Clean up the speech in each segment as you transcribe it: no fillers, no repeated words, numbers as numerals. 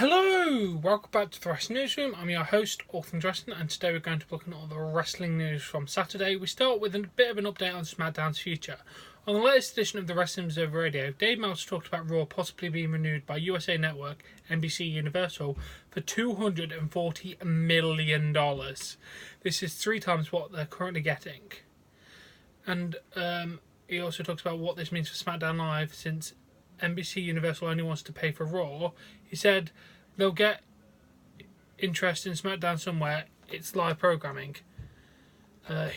Hello! Welcome back to the Wrestling Newsroom. I'm your host, Orton, and today we're going to be looking at all the wrestling news from Saturday. We start with a bit of an update on SmackDown's future. On the latest edition of the Wrestling Observer Radio, Dave Meltzer talked about Raw possibly being renewed by USA Network, NBC Universal, for $240 million. This is 3 times what they're currently getting. And he also talks about what this means for SmackDown Live, since NBC Universal only wants to pay for Raw. He said they'll get interest in SmackDown somewhere. It's live programming.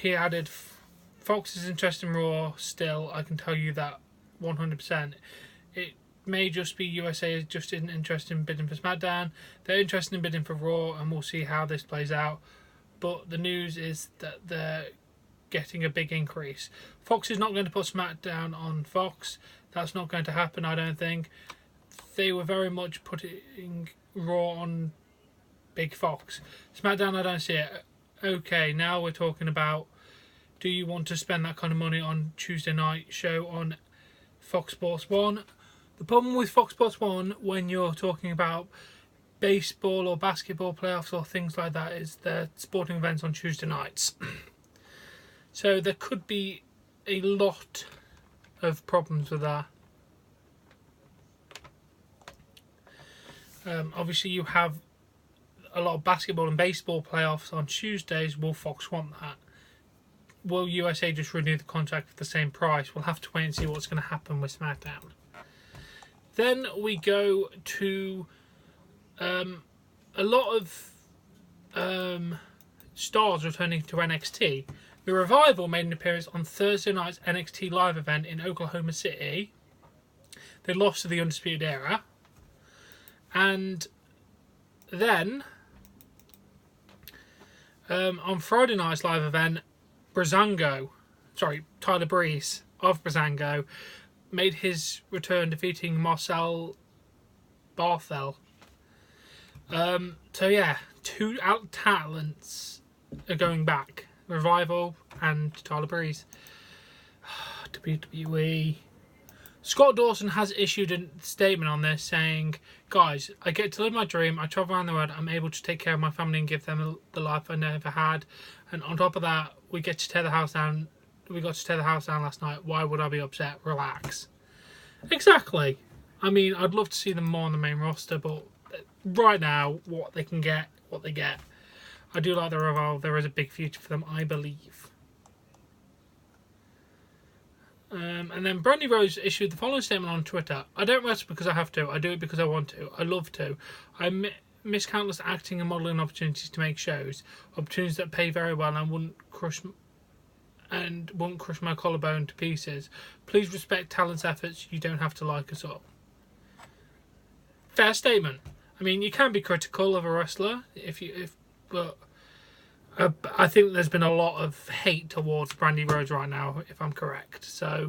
He added, Fox is interested in Raw still. I can tell you that 100%. It may just be USA just isn't interested in bidding for SmackDown. They're interested in bidding for Raw, and we'll see how this plays out. But the news is that they're getting a big increase. Fox is not going to put SmackDown on Fox. That's not going to happen, I don't think. They were very much putting Raw on Big Fox. SmackDown, I don't see it. Okay, now we're talking about, do you want to spend that kind of money on Tuesday night show on Fox Sports 1? The problem with Fox Sports 1 when you're talking about baseball or basketball playoffs or things like that is they're sporting events on Tuesday nights. So there could be a lot of problems with that. Obviously you have a lot of basketball and baseball playoffs on Tuesdays. Will Fox want that? Will USA just renew the contract for the same price? We'll have to wait and see what's going to happen with SmackDown. Then we go to a lot of stars returning to NXT. The Revival made an appearance on Thursday night's NXT live event in Oklahoma City. They lost to the Undisputed Era. And then, on Friday night's live event, Tyler Breeze of Breezango made his return, defeating Marcel Barthel. So yeah, 2 out talents are going back. Revival and Tyler Breeze. WWE. Scott Dawson has issued a statement on this saying, guys, I get to live my dream, I travel around the world, I'm able to take care of my family and give them the life I never had, and on top of that, we got to tear the house down last night. Why would I be upset? Relax. Exactly. I mean, I'd love to see them more on the main roster, but right now, what they get. I do like the Revival. There is a big future for them, I believe. And then Brandy Rose issued the following statement on Twitter. I don't wrestle because I have to. I do it because I want to. I love to. I miss countless acting and modelling opportunities to make shows. Opportunities that pay very well and wouldn't crush my collarbone to pieces. Please respect talent's efforts. You don't have to like us all. Fair statement. I mean, you can be critical of a wrestler but I think there's been a lot of hate towards Brandy Rose right now, if I'm correct. So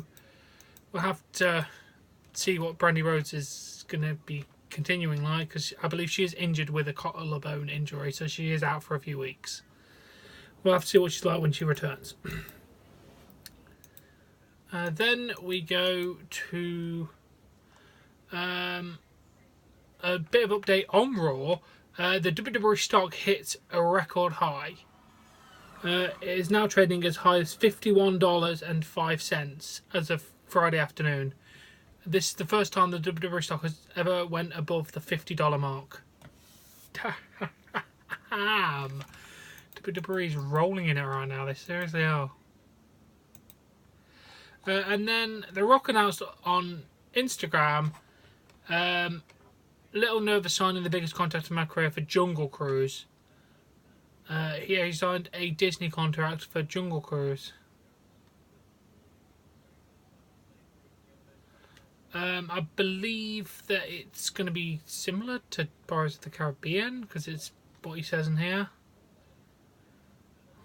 we'll have to see what Brandy Rose is going to be continuing like, because I believe she is injured with a collarbone injury, so she is out for a few weeks. We'll have to see what she's like when she returns. Then we go to a bit of update on Raw. The WWE stock hits a record high. It is now trading as high as $51.05 as of Friday afternoon. This is the first time the WWE stock has ever went above the $50 mark. Damn. WWE is rolling in it right now. They seriously are. And then The Rock announced on Instagram, little nervous signing the biggest contract in my career for Jungle Cruise. He signed a Disney contract for Jungle Cruise. I believe that it's going to be similar to Pirates of the Caribbean, because it's what he says in here.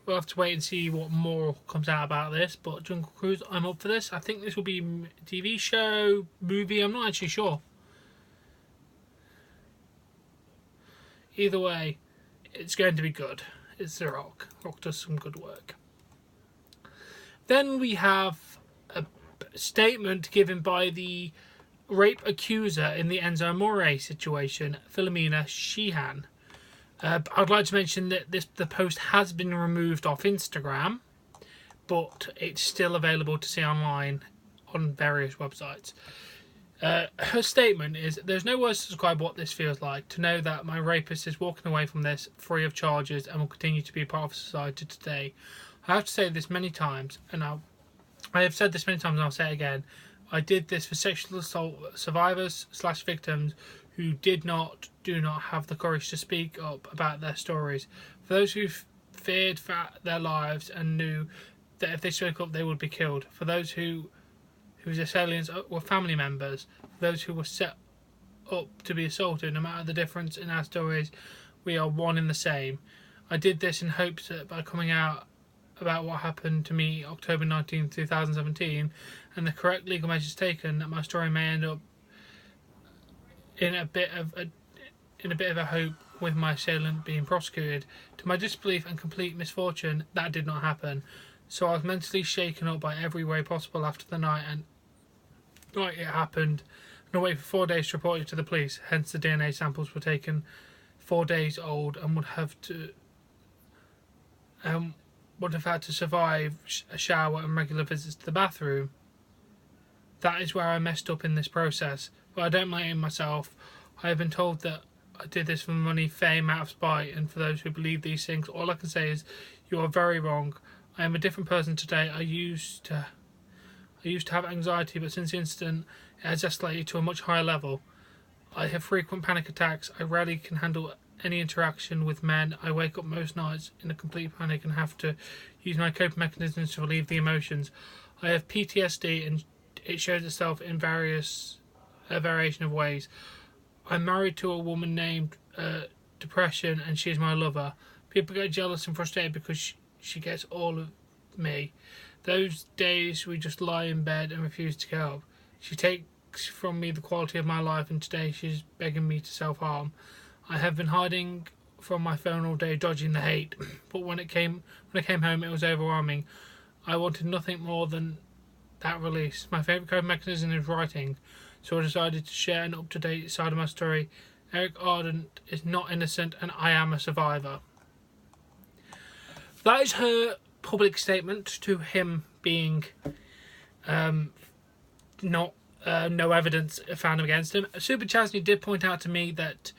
We'll have to wait and see what more comes out about this, but Jungle Cruise, I'm up for this. I think this will be a TV show, movie, I'm not actually sure. Either way, it's going to be good. It's The Rock. Rock does some good work. Then we have a statement given by the rape accuser in the Enzo Amore situation, Philomena Sheehan. I'd like to mention that the post has been removed off Instagram, but it's still available to see online on various websites. Her statement is, "There's no words to describe what this feels like, to know that my rapist is walking away from this free of charges and will continue to be part of society today. I have to say this many times, and I have said this many times and I'll say it again. I did this for sexual assault survivors / victims who do not have the courage to speak up about their stories. For those who feared for their lives and knew that if they spoke up they would be killed. For those whose assailants were family members. For those who were set up to be assaulted. No matter the difference in our stories, we are one in the same. I did this in hopes that by coming out about what happened to me October 19, 2017, and the correct legal measures taken, that my story may end up in a bit of a hope with my assailant being prosecuted. To my disbelief and complete misfortune, that did not happen. So I was mentally shaken up by every way possible after the night it happened, and I waited for 4 days to report it to the police. Hence the DNA samples were taken 4 days old and would have had to survive a shower and regular visits to the bathroom. That is where I messed up in this process, but I don't blame myself. I have been told that I did this for money, fame, out of spite, and for those who believe these things, all I can say is you are very wrong. I am a different person today. I used to have anxiety, but since the incident it has escalated to a much higher level. I have frequent panic attacks. I rarely can handle any interaction with men. I wake up most nights in a complete panic and have to use my coping mechanisms to relieve the emotions. I have PTSD and it shows itself in a variation of ways. I'm married to a woman named Depression and she's my lover. People get jealous and frustrated because she gets all of me. Those days we just lie in bed and refuse to get up. She takes from me the quality of my life, and today she's begging me to self-harm. I have been hiding from my phone all day, dodging the hate, but when I came home it was overwhelming. I wanted nothing more than that release. My favourite coping mechanism is writing, so I decided to share an up-to-date side of my story. Eric Ardent is not innocent and I am a survivor." That is her public statement to him being no evidence found against him. Super Chasney did point out to me that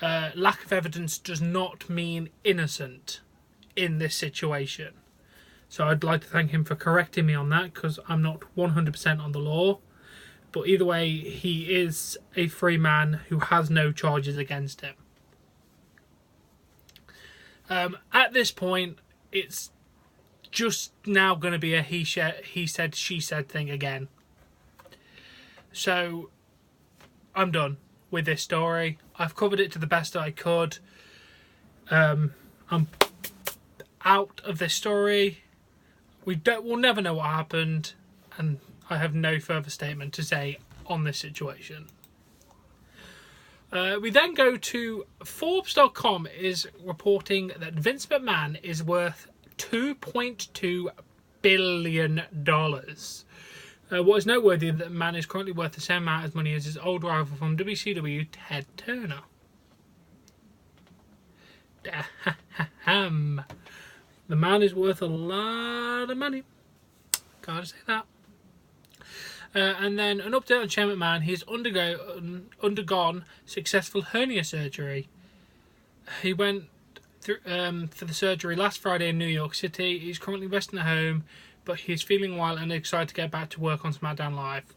lack of evidence does not mean innocent in this situation. So I'd like to thank him for correcting me on that, because I'm not 100% on the law. But either way, he is a free man who has no charges against him. At this point, it's just now going to be a he said, she said thing again. So I'm done with this story. I've covered it to the best I could. I'm out of this story. We'll never know what happened, and I have no further statement to say on this situation. We then go to Forbes.com is reporting that Vince McMahon is worth $2.2 billion. What is noteworthy is that McMahon is currently worth the same amount of money as his old rival from WCW, Ted Turner. Damn. The man is worth a lot of money. Gotta say that. And then an update on Shane McMahon. He's undergone successful hernia surgery. He went through, for the surgery last Friday in New York City. He's currently resting at home, but he's feeling well and excited to get back to work on SmackDown Live.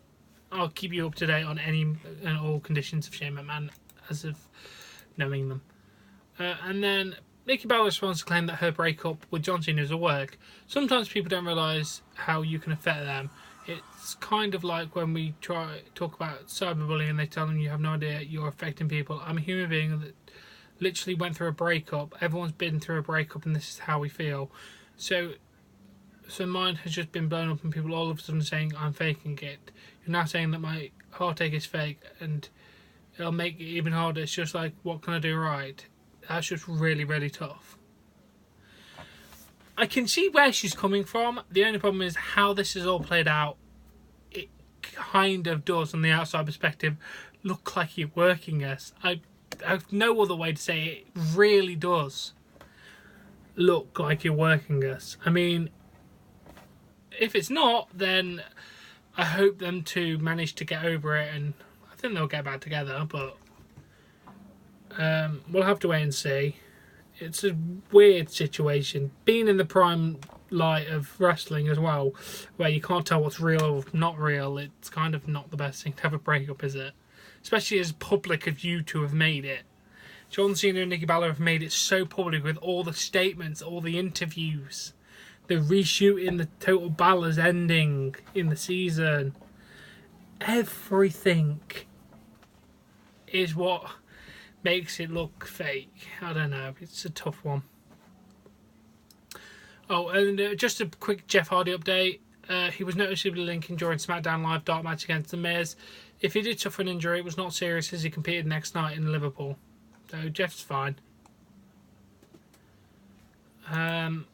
I'll keep you up to date on any and all conditions of Shane McMahon as of knowing them. And then Nikki Bella responds to claim that her breakup with John Cena is a work. Sometimes people don't realise how you can affect them. It's kind of like when we talk about cyberbullying and they tell them you have no idea you're affecting people. I'm a human being that literally went through a breakup. Everyone's been through a breakup and this is how we feel. So mine has just been blown up and people all of a sudden saying I'm faking it. You're now saying that my heartache is fake and it'll make it even harder. It's just like, what can I do right? That's just really, really tough. I can see where she's coming from. The only problem is how this is all played out. kind of does, on the outside perspective, look like you're working us. I have no other way to say it. It really does look like you're working us. I mean, if it's not, then I hope them two manage to get over it, and I think they'll get back together, but we'll have to wait and see. It's a weird situation, being in the prime light of wrestling as well, where you can't tell what's real or not real. It's kind of not the best thing to have a breakup, is it? Especially as public as you two have made it. John Cena and Nikki Bella have made it so public with all the statements, all the interviews, the reshooting, the Total Ballas ending in the season. Everything is what makes it look fake. I don't know. It's a tough one. Oh, and just a quick Jeff Hardy update. He was noticeably limping during SmackDown Live dark match against The Miz. If he did suffer an injury, it was not serious as he competed next night in Liverpool. So Jeff's fine. And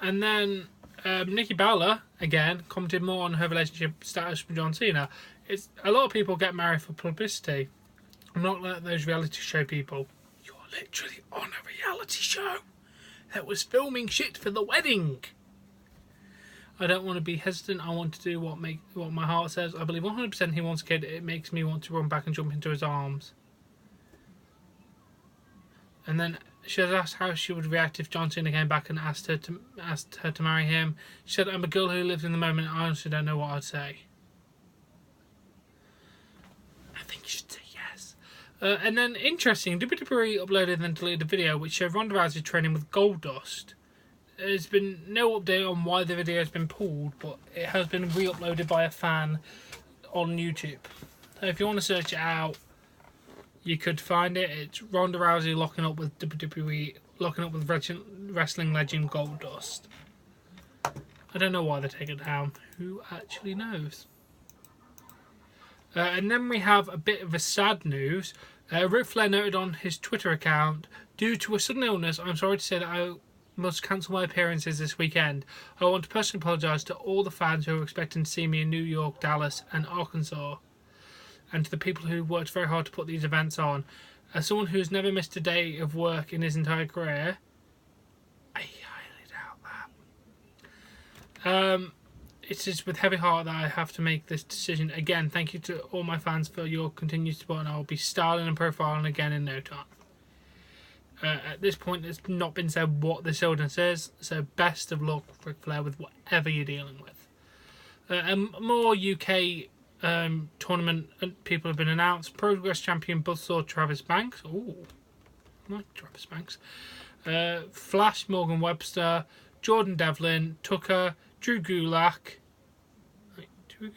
then Nikki Bella, again, commented more on her relationship status with John Cena. It's a lot of people get married for publicity. I'm not like those reality show people. You're literally on a reality show that was filming shit for the wedding. I don't want to be hesitant. I want to do what my heart says. I believe 100% he wants a kid. It makes me want to run back and jump into his arms. And then she was asked how she would react if John Cena came back and asked her to marry him. She said, "I'm a girl who lives in the moment. I honestly don't know what I'd say." I think you should say yes. And then, interesting, WWE uploaded and then deleted a video which showed Ronda Rousey training with Goldust. There's been no update on why the video has been pulled, but it has been re-uploaded by a fan on YouTube. So if you want to search it out, you could find it. It's Ronda Rousey locking up with WWE, locking up with wrestling legend Goldust. I don't know why they take it down. Who actually knows? And then we have a bit of a sad news. Ric Flair noted on his Twitter account, "Due to a sudden illness, I'm sorry to say that I must cancel my appearances this weekend. I want to personally apologise to all the fans who are expecting to see me in New York, Dallas and Arkansas, and to the people who worked very hard to put these events on. As someone who has never missed a day of work in his entire career," I highly doubt that. It is with heavy heart that I have to make this decision. Again, thank you to all my fans for your continued support, and I will be styling and profiling again in no time. At this point, it's not been said what this illness is, so best of luck, Ric Flair, with whatever you're dealing with. And more UK tournament people have been announced. Progress champion Buzzsaw Travis Banks. Ooh, I like Travis Banks. Flash Morgan Webster, Jordan Devlin, Tucker, Drew Gulak. Wait, Drew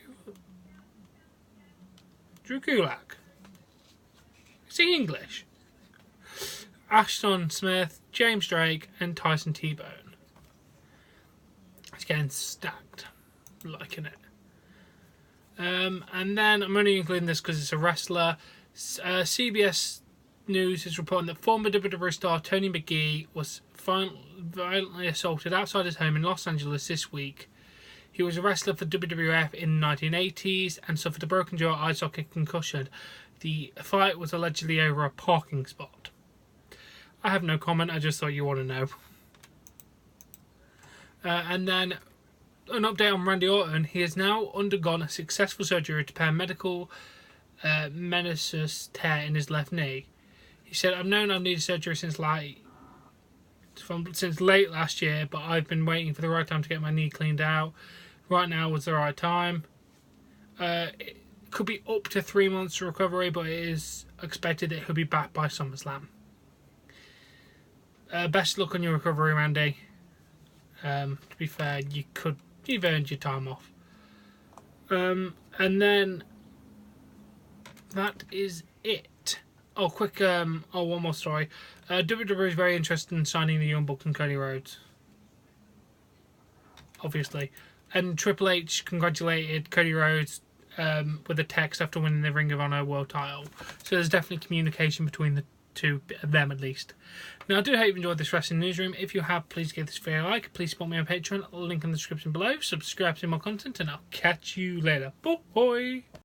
Gulak. Is he English? Ashton Smith, James Drake, and Tyson T-Bone. It's getting stacked. I'm liking it. And then I'm only including this because it's a wrestler. CBS News is reporting that former WWE star Tony McGee was violently assaulted outside his home in Los Angeles this week. He was a wrestler for WWF in the 1980s and suffered a broken jaw, eye socket concussion. The fight was allegedly over a parking spot. I have no comment, I just thought you want to know. And then an update on Randy Orton. He has now undergone a successful surgery to repair medical meniscus tear in his left knee. He said, "I've known I've needed surgery since late last year, but I've been waiting for the right time to get my knee cleaned out. Right now was the right time. It could be up to 3 months recovery, but it is expected that he'll be back by SummerSlam. Best luck on your recovery, Randy. To be fair, you've earned your time off." And then that is it. Oh, quick. One more story. WWE is very interested in signing the Young Bucks and Cody Rhodes. Obviously. And Triple H congratulated Cody Rhodes with a text after winning the Ring of Honor World title. So there's definitely communication between the to them at least. Now, I do hope you've enjoyed this Wrestling Newsroom. If you have, please give this video a like. Please support me on Patreon. Link in the description below. Subscribe to more content, and I'll catch you later. Bye.